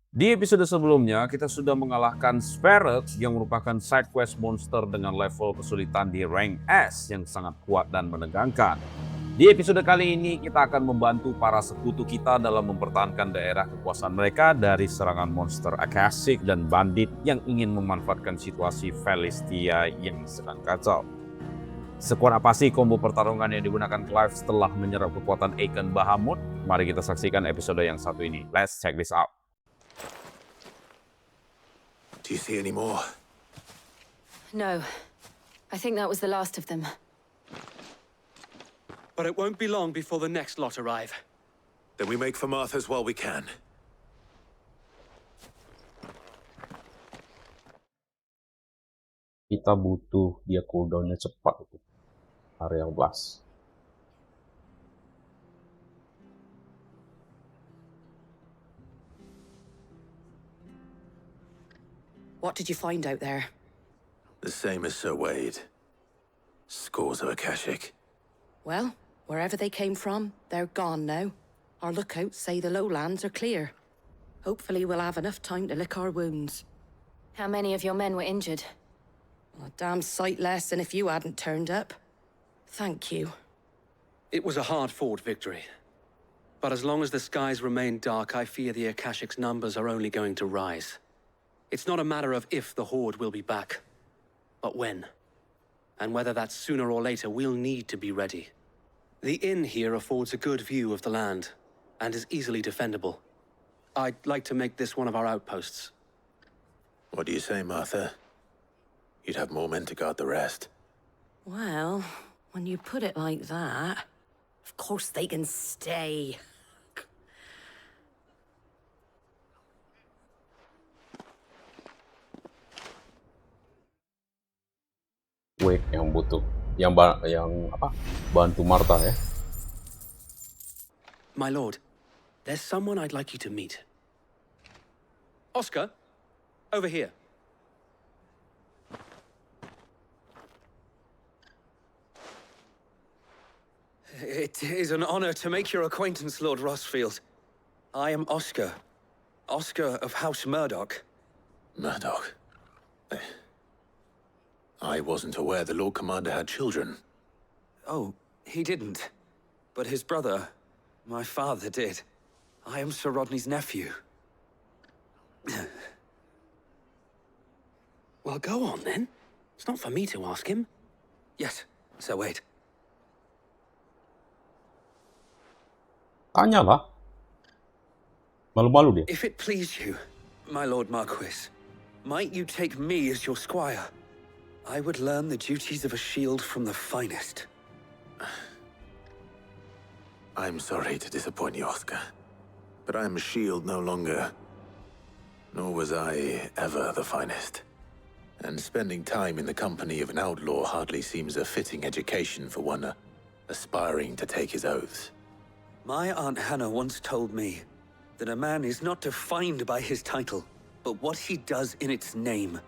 Di episode sebelumnya, kita sudah mengalahkan Svarog yang merupakan side quest monster dengan level kesulitan di rank S yang sangat kuat dan menegangkan. Di episode kali ini, kita akan membantu para sekutu kita dalam mempertahankan daerah kekuasaan mereka dari serangan monster Akashic dan Bandit yang ingin memanfaatkan situasi Philistia yang sedang kacau. Sekuat apa sih combo pertarungan yang digunakan Clive setelah menyerap kekuatan Aegon Bahamut? Mari kita saksikan episode yang satu ini. Let's check this out. Do you see any more? No. I think that was the last of them. But it won't be long before the next lot arrive. Then we make for Martha's while we can. Kita butuh dia cooldownnya cepat itu. Area blast. What did you find out there? The same as Sir Wade. Scores of Akashic. Well, wherever they came from, they're gone now. Our lookouts say the lowlands are clear. Hopefully we'll have enough time to lick our wounds. How many of your men were injured? A damn sight less than if you hadn't turned up. Thank you. It was a hard-fought victory. But as long as the skies remain dark, I fear the Akashic's numbers are only going to rise. It's not a matter of if the Horde will be back, but when. And whether that's sooner or later, we'll need to be ready. The inn here affords a good view of the land, and is easily defendable. I'd like to make this one of our outposts. What do you say, Martha? You'd have more men to guard the rest. Well, when you put it like that, of course they can stay. Wait, yang butuh yang bantu Martha ya. My lord, there's someone I'd like you to meet. Oscar, over here. It is an honor to make your acquaintance, Lord Rossfield. I am Oscar. Oscar of House Murdoch. Murdoch. I wasn't aware the Lord Commander had children. Oh, he didn't. But his brother, my father, did. I am Sir Rodney's nephew. Well, go on then. It's not for me to ask him. Yes, Sir Wade. Tanyalah. Malu-malu dia. If it please you, my Lord Marquis, might you take me as your squire? I would learn the duties of a shield from the finest. I'm sorry to disappoint you, Oscar. But I am a shield no longer. Nor was I ever the finest. And spending time in the company of an outlaw hardly seems a fitting education for one aspiring to take his oaths. My Aunt Hannah once told me that a man is not defined by his title, but what he does in its name.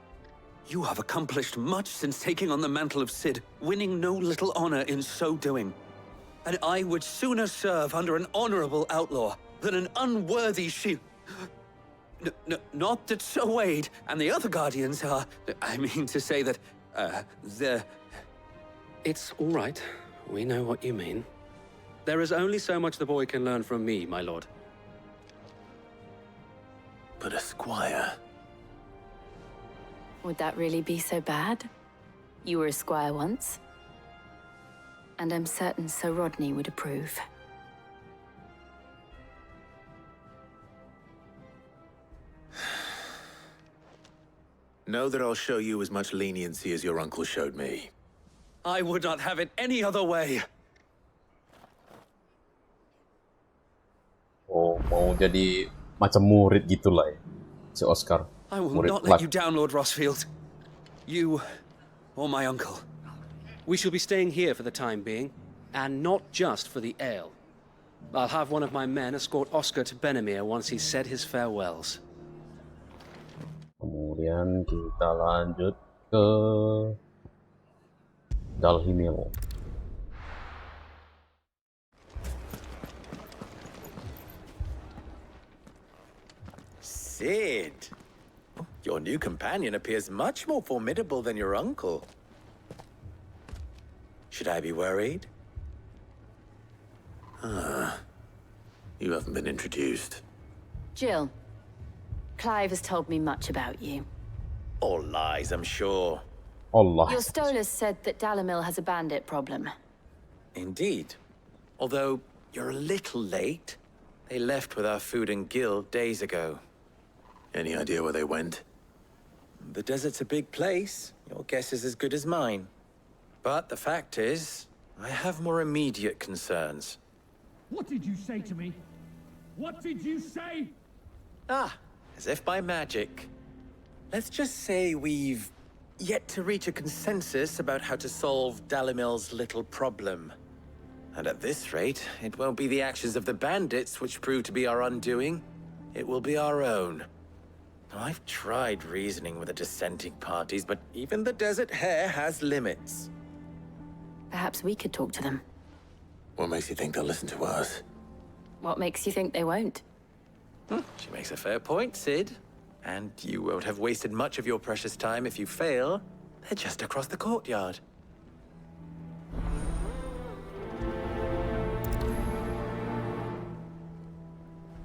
You have accomplished much since taking on the mantle of Cid, winning no little honor in so doing. And I would sooner serve under an honorable outlaw than an unworthy shield. Not that Sir Wade and the other guardians are... I mean to say that, they're... It's all right. We know what you mean. There is only so much the boy can learn from me, my lord. But a squire... Would that really be so bad? You were a squire once. And I'm certain Sir Rodney would approve. Know that I'll show you as much leniency as your uncle showed me. I would not have it any other way. Oh, mau jadi macam murid gitulah ya. Si Oscar. I will Murid not let Clive. you down, Lord Rossfield. You or my uncle. We shall be staying here for the time being, and not just for the ale. I'll have one of my men escort Oscar to Benamir once he's said his farewells. Kemudian kita lanjut ke Dalimil. Sid. Your new companion appears much more formidable than your uncle. Should I be worried? You haven't been introduced. Jill, Clive has told me much about you. All lies, I'm sure. Allah. Your Stolas said that Dalimil has a bandit problem. Indeed. Although, you're a little late. They left with our food and guild days ago. Any idea where they went? The desert's a big place. Your guess is as good as mine. But the fact is, I have more immediate concerns. What did you say to me? What did you say? Ah, as if by magic. Let's just say we've yet to reach a consensus about how to solve Dalimil's little problem. And at this rate, it won't be the actions of the bandits which prove to be our undoing. It will be our own. I've tried reasoning with the dissenting parties, but even the Desert Hare has limits. Perhaps we could talk to them. What makes you think they'll listen to us? What makes you think they won't? She makes a fair point, Sid. And you won't have wasted much of your precious time if you fail. They're just across the courtyard.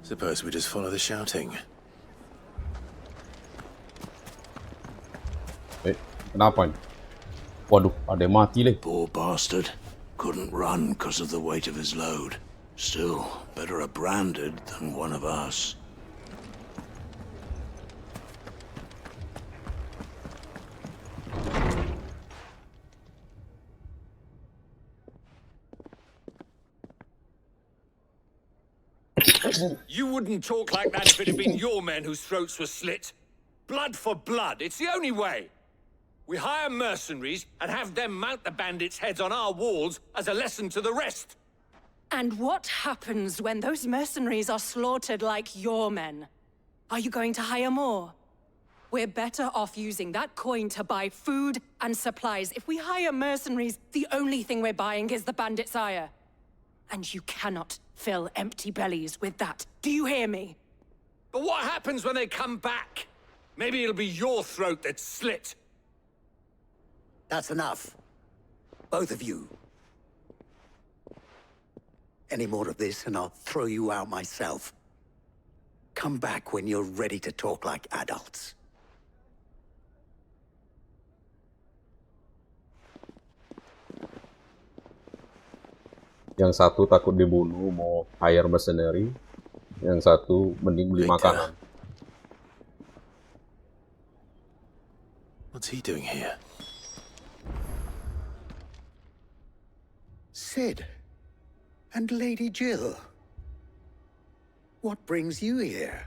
Suppose we just follow the shouting. Kenapa? Waduh, ada yang mati lagi. Poor bastard. Couldn't run because of the weight of his load. Still, better a branded than one of us. You wouldn't talk like that if it had been your men whose throats were slit. Blood for blood, it's the only way. We hire mercenaries and have them mount the bandits' heads on our walls as a lesson to the rest. And what happens when those mercenaries are slaughtered like your men? Are you going to hire more? We're better off using that coin to buy food and supplies. If we hire mercenaries, the only thing we're buying is the bandits' ire. And you cannot fill empty bellies with that. Do you hear me? But what happens when they come back? Maybe it'll be your throat that's slit. That's enough. Both of you. Any more of this and I'll throw you out myself. Come back when you're ready to talk like adults. Yang satu takut dibunuh, mau hire mercenary. Yang satu mending beli makanan. What's he doing here? Sid. And Lady Jill. What brings you here?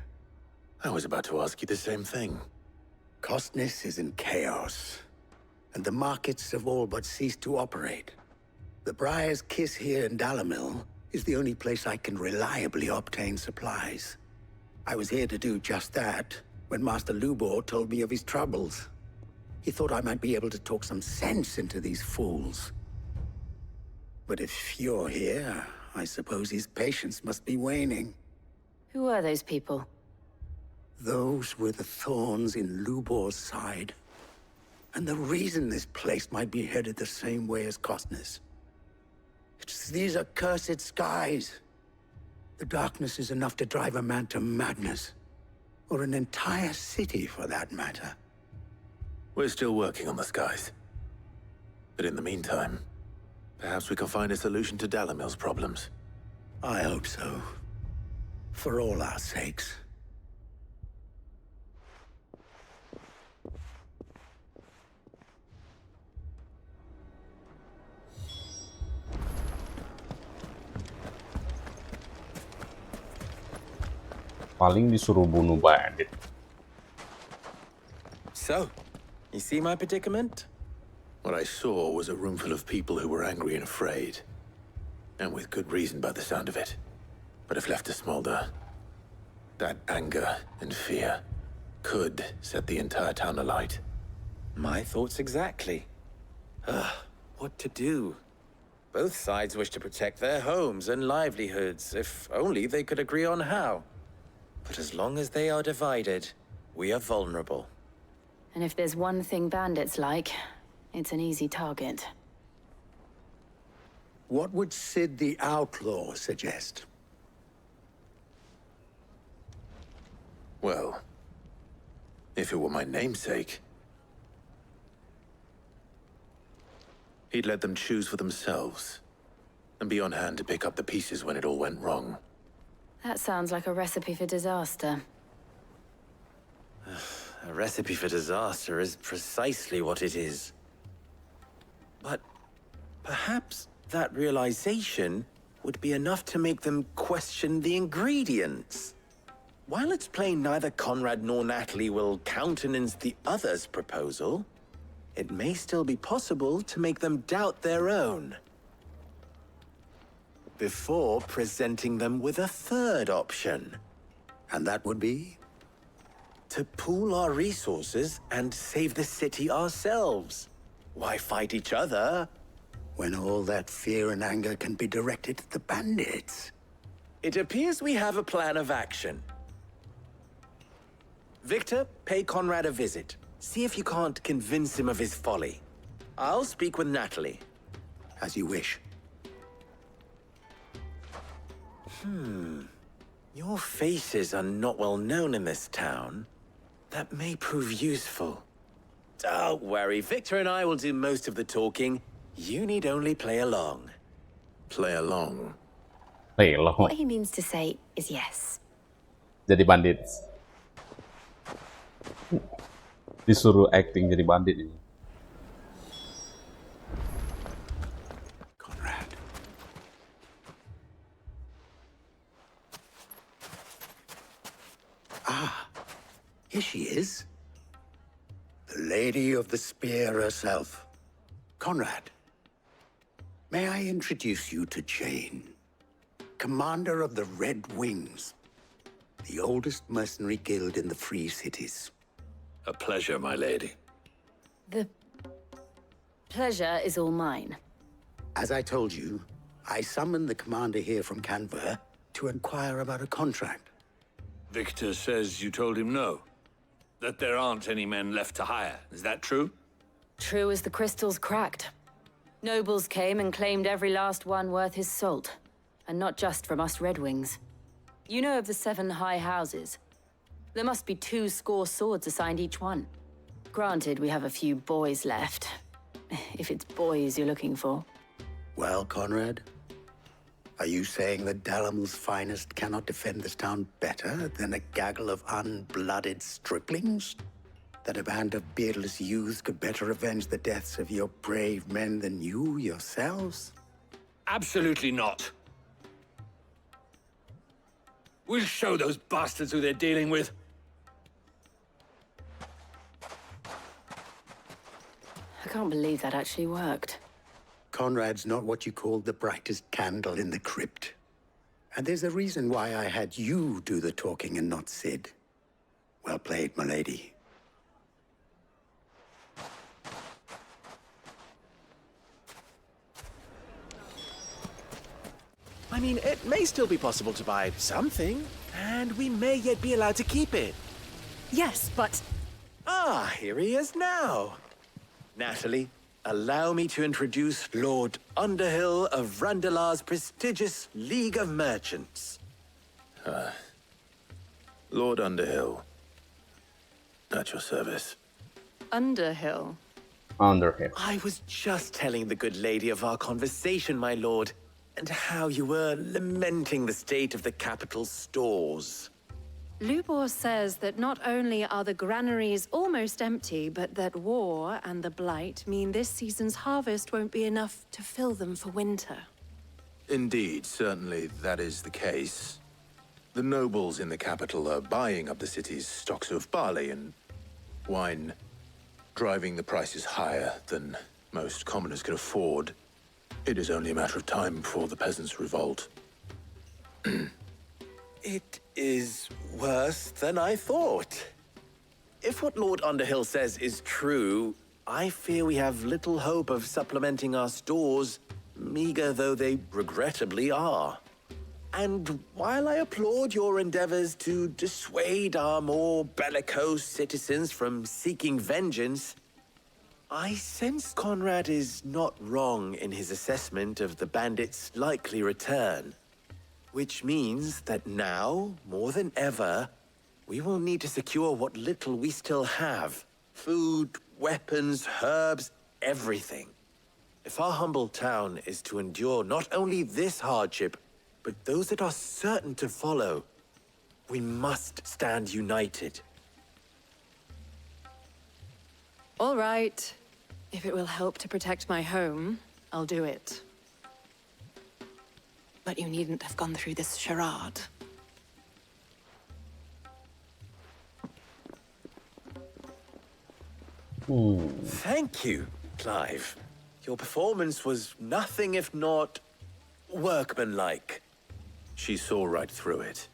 I was about to ask you the same thing. Costness is in chaos, and the markets have all but ceased to operate. The Briar's Kiss here in Dalimil is the only place I can reliably obtain supplies. I was here to do just that when Master Lubor told me of his troubles. He thought I might be able to talk some sense into these fools. But if you're here, I suppose his patience must be waning. Who are those people? Those were the thorns in Lubor's side. And the reason this place might be headed the same way as Costness. It's these accursed skies. The darkness is enough to drive a man to madness. Or an entire city, for that matter. We're still working on the skies. But in the meantime, perhaps we can find a solution to Dalimil's problems. I hope so. For all our sakes. Paling disuruh bunuh bandit. So, you see my predicament? What I saw was a room full of people who were angry and afraid. And with good reason by the sound of it. But if left to smolder, that anger and fear could set the entire town alight. My thoughts exactly. What to do? Both sides wish to protect their homes and livelihoods, if only they could agree on how. But as long as they are divided, we are vulnerable. And if there's one thing bandits like, it's an easy target. What would Sid the Outlaw suggest? Well, if it were my namesake, he'd let them choose for themselves, and be on hand to pick up the pieces when it all went wrong. That sounds like a recipe for disaster. A recipe for disaster is precisely what it is. But perhaps that realization would be enough to make them question the ingredients. While it's plain neither Conrad nor Natalie will countenance the other's proposal, it may still be possible to make them doubt their own, before presenting them with a third option. And that would be? To pool our resources and save the city ourselves. Why fight each other When all that fear and anger can be directed at the bandits? It appears we have a plan of action. Victor, pay Conrad a visit. See if you can't convince him of his folly. I'll speak with Natalie. As you wish. Your faces are not well known in this town. That may prove useful. Don't worry, Victor and I will do most of the talking. You need only play along. Play along. Loh. What he means to say is yes. Jadi bandits. Disuruh acting jadi bandit ini. Conrad. Ah, here she is. The Lady of the Spear herself. Conrad, may I introduce you to Jane, commander of the Red Wings, the oldest mercenary guild in the Free Cities. A pleasure, my lady. The pleasure is all mine. As I told you, I summoned the commander here from Canberra to inquire about a contract. Victor says you told him no. That there aren't any men left to hire. Is that true? True as the crystals cracked. Nobles came and claimed every last one worth his salt. And not just from us Red Wings. You know of the 7 high houses. There must be 2 swords assigned each one. Granted, we have a few boys left. If it's boys you're looking for. Well, Conrad, are you saying that Dalimil's finest cannot defend this town better than a gaggle of unblooded striplings? That a band of beardless youths could better avenge the deaths of your brave men than you yourselves? Absolutely not. We'll show those bastards who they're dealing with. I can't believe that actually worked. Conrad's not what you called the brightest candle in the crypt. And there's a reason why I had you do the talking and not Sid. Well played, my lady. I mean, it may still be possible to buy something, and we may yet be allowed to keep it. Yes, but Ah, here he is now. Natalie, allow me to introduce Lord Underhill of Randalar's prestigious League of Merchants. Lord Underhill. At your service. Underhill. Under him. I was just telling the good lady of our conversation, my lord, and how you were lamenting the state of the capital's stores. Lubor says that not only are the granaries almost empty, but that war and the Blight mean this season's harvest won't be enough to fill them for winter. Indeed, certainly that is the case. The nobles in the capital are buying up the city's stocks of barley and wine, driving the prices higher than most commoners can afford. It is only a matter of time before the peasants revolt. It is worse than I thought. If what Lord Underhill says is true, I fear we have little hope of supplementing our stores, meager though they regrettably are. And while I applaud your endeavors to dissuade our more bellicose citizens from seeking vengeance, I sense Conrad is not wrong in his assessment of the bandits' likely return. Which means that now, more than ever, we will need to secure what little we still have. Food, weapons, herbs, everything. If our humble town is to endure not only this hardship, but those that are certain to follow, we must stand united. All right. If it will help to protect my home, I'll do it. But you needn't have gone through this charade. Thank you, Clive. Your performance was nothing if not workmanlike. She saw right through it.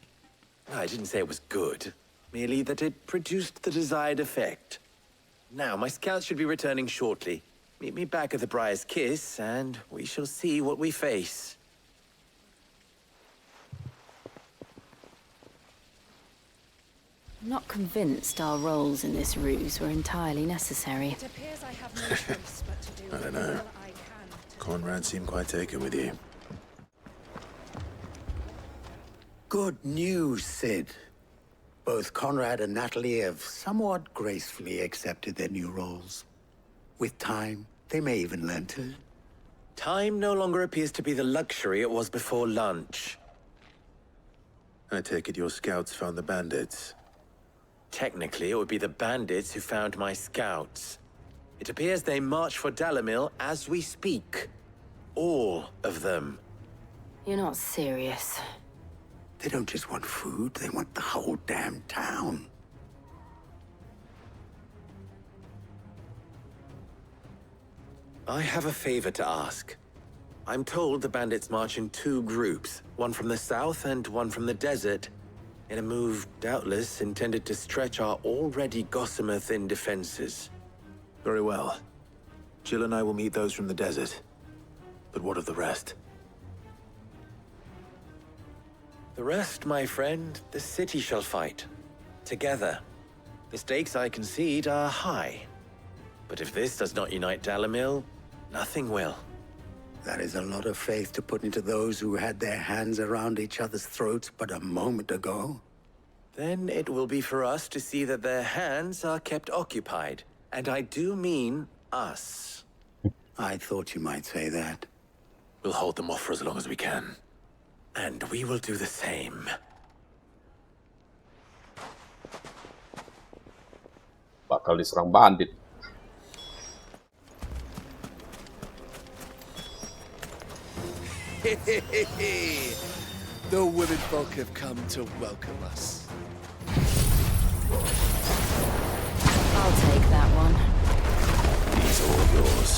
I didn't say it was good, merely that it produced the desired effect. Now, my scouts should be returning shortly. Meet me back at the Briar's Kiss, and we shall see what we face. I'm not convinced our roles in this ruse were entirely necessary. It appears I have no choice but to do I don't know. all I can. Conrad seemed quite taken with you. Good news, Sid. Both Conrad and Natalie have somewhat gracefully accepted their new roles. With time, they may even learn to. Time no longer appears to be the luxury it was before lunch. I take it your scouts found the bandits. Technically, it would be the bandits who found my scouts. It appears they march for Dalimil as we speak. All of them. You're not serious. They don't just want food, they want the whole damn town. I have a favor to ask. I'm told the bandits march in two groups, one from the south and one from the desert, in a move doubtless intended to stretch our already gossamer-thin defenses. Very well. Jill and I will meet those from the desert. But what of the rest? The rest, my friend, the city shall fight. Together. The stakes, I concede, are high. But if this does not unite Dalimil, nothing will. That is a lot of faith to put into those who had their hands around each other's throats but a moment ago. Then it will be for us to see that their hands are kept occupied. And I do mean us. I thought you might say that. We'll hold them off for as long as we can. And we will do the same. Bakal diserang bandit. The women folk have come to welcome us. I'll take that one. These are all yours.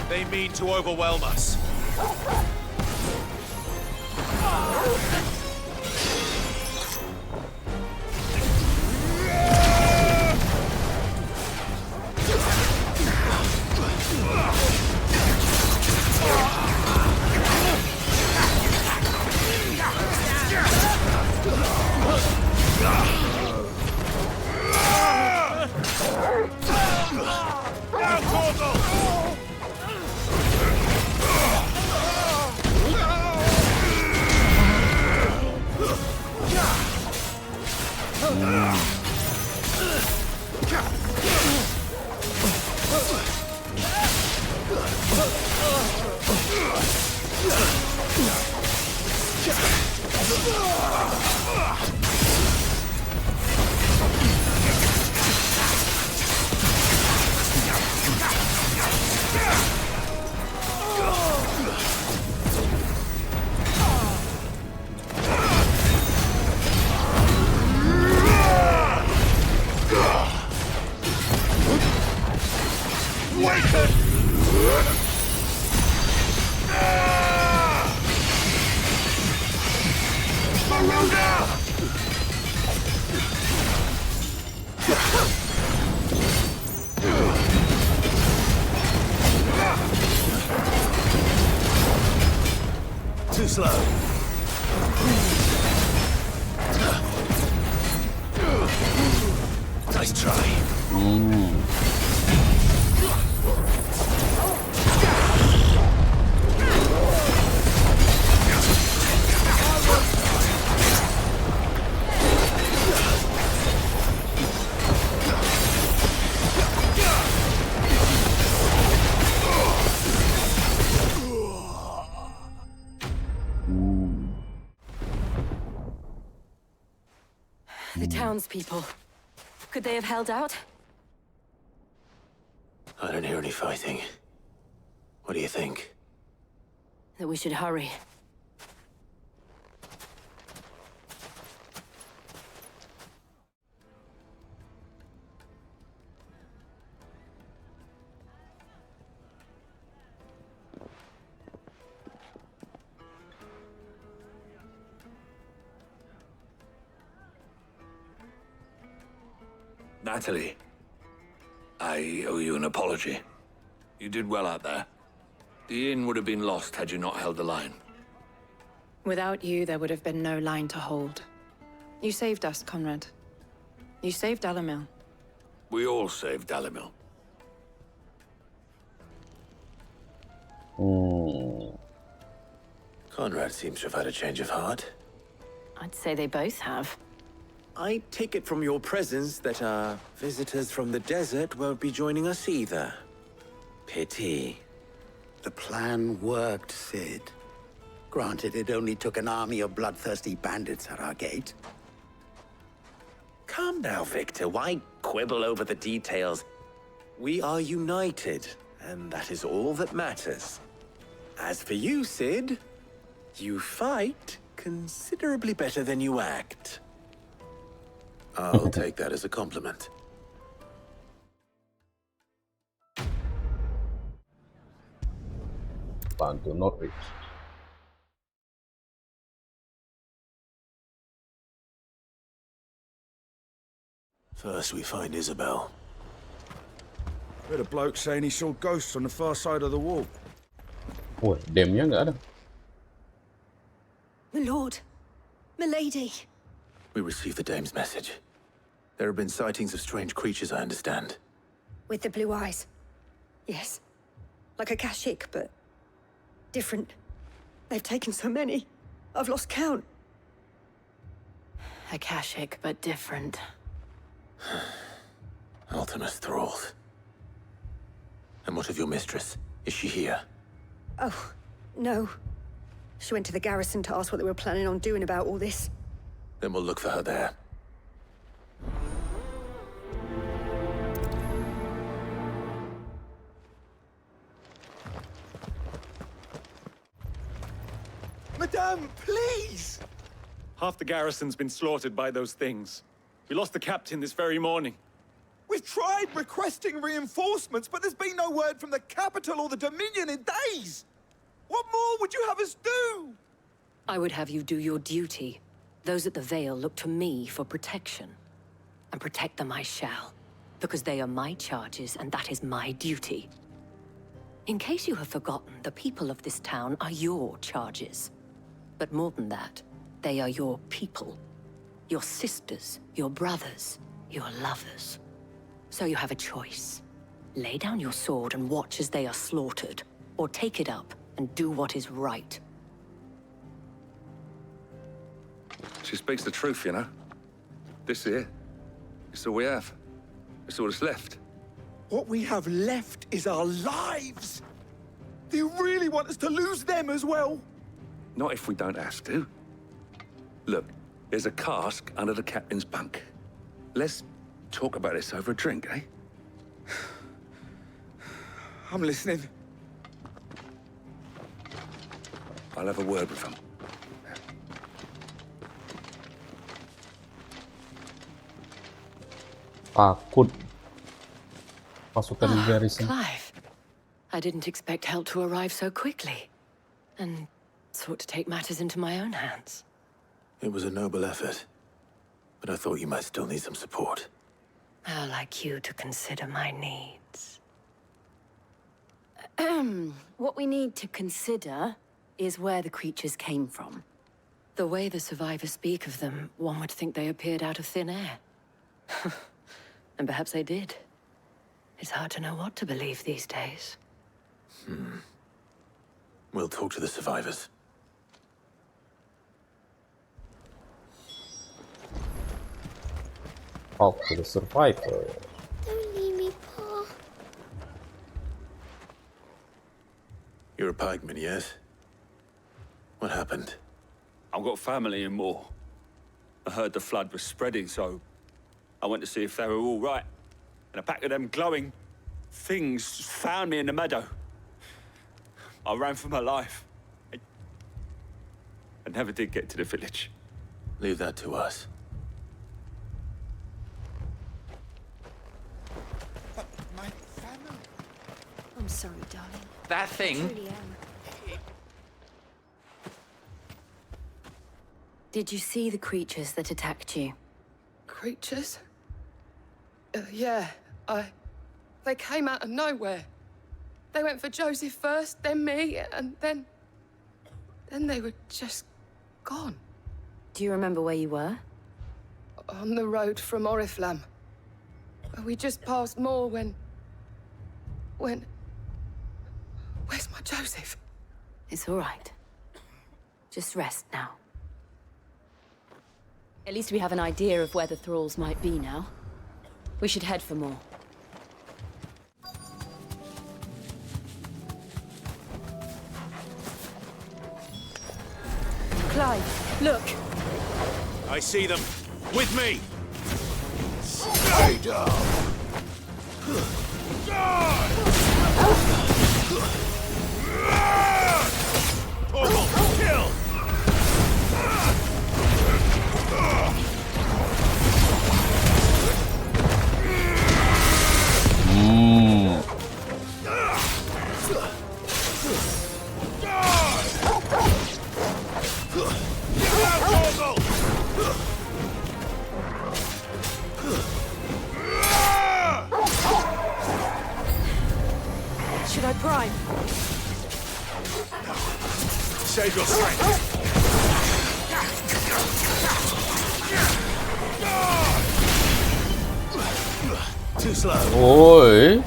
They mean to overwhelm us. Awaken! Maruda! Too slow. Nice try. The townspeople. Could they have held out? I don't hear any fighting. What do you think? That we should hurry. Natalie, I owe you an apology. You did well out there. The inn would have been lost had you not held the line. Without you, there would have been no line to hold. You saved us, Conrad. You saved Dalimil. We all saved Dalimil. Conrad seems to have had a change of heart. I'd say they both have. I take it from your presence that our visitors from the desert won't be joining us either. Pity. The plan worked, Sid. Granted, it only took an army of bloodthirsty bandits at our gate. Calm now, Victor. Why quibble over the details? We are united, and that is all that matters. As for you, Sid, you fight considerably better than you act. I'll take that as a compliment. Bantu Northreach. First, we find Isabelle. Heard a bloke saying he saw ghosts on the far side of the wall. Woi, demnya nggak ada. My lord, my lady. We received the dame's message. There have been sightings of strange creatures, I understand. With the blue eyes. Yes. Like Akashic, but different. They've taken so many. I've lost count. Akashic, but different. Ultima's Thralls. And what of your mistress? Is she here? Oh, no. She went to the Garrison to ask what they were planning on doing about all this. Then we'll look for her there. Madame, please! Half the garrison's been slaughtered by those things. We lost the captain this very morning. We've tried requesting reinforcements, but there's been no word from the capital or the Dominion in days. What more would you have us do? I would have you do your duty. Those at the Vale look to me for protection. And protect them I shall. Because they are my charges, and that is my duty. In case you have forgotten, the people of this town are your charges. But more than that, they are your people. Your sisters, your brothers, your lovers. So you have a choice. Lay down your sword and watch as they are slaughtered, or take it up and do what is right. She speaks the truth, you know. This here, it's all we have. It's all that's left. What we have left is our lives. Do you really want us to lose them as well? Not if we don't have to. Look, there's a cask under the captain's bunk. Let's talk about this over a drink, eh? I'm listening. I'll have a word with him. Takut. pasukan Garrison. Clive, I didn't expect help to arrive so quickly, and sought to take matters into my own hands. It was a noble effort, but I thought you might still need some support. How like you to consider my needs. What we need to consider is where the creatures came from. The way the survivors speak of them, one would think they appeared out of thin air. And perhaps they did. It's hard to know what to believe these days. We'll talk to the survivors. Talk to the survivor. Don't leave me, Pa. You're a pikeman, yes? What happened? I've got family in Moor. I heard the flood was spreading, so I went to see if they were all right. And a pack of them glowing things found me in the meadow. I ran for my life. I never did get to the village. Leave that to us. My family. I'm sorry, darling. That thing? Truly am. Did you see the creatures that attacked you? Creatures? Yeah, They came out of nowhere. They went for Joseph first, then me, and then they were just gone. Do you remember where you were? On the road from Oriflamme. We just passed Moor when... Where's my Joseph? It's all right. Just rest now. At least we have an idea of where the Thralls might be now. We should head for more. Clive, look! I see them. With me! Stay down! Kill! Should I prime? Save your strength! Too slow. Oi.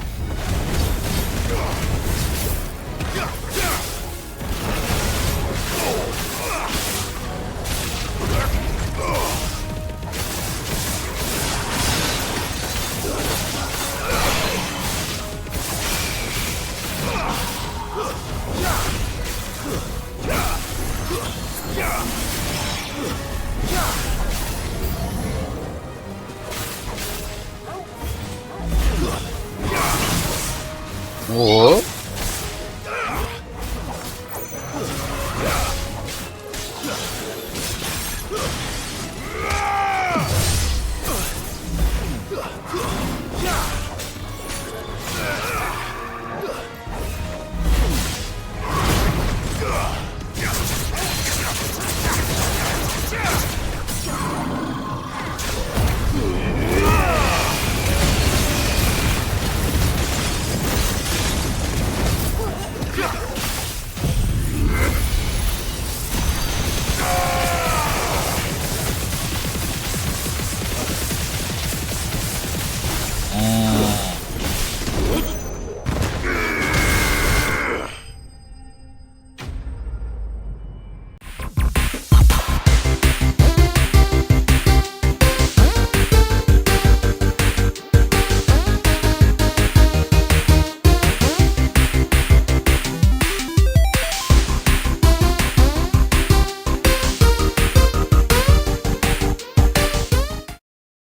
Oh.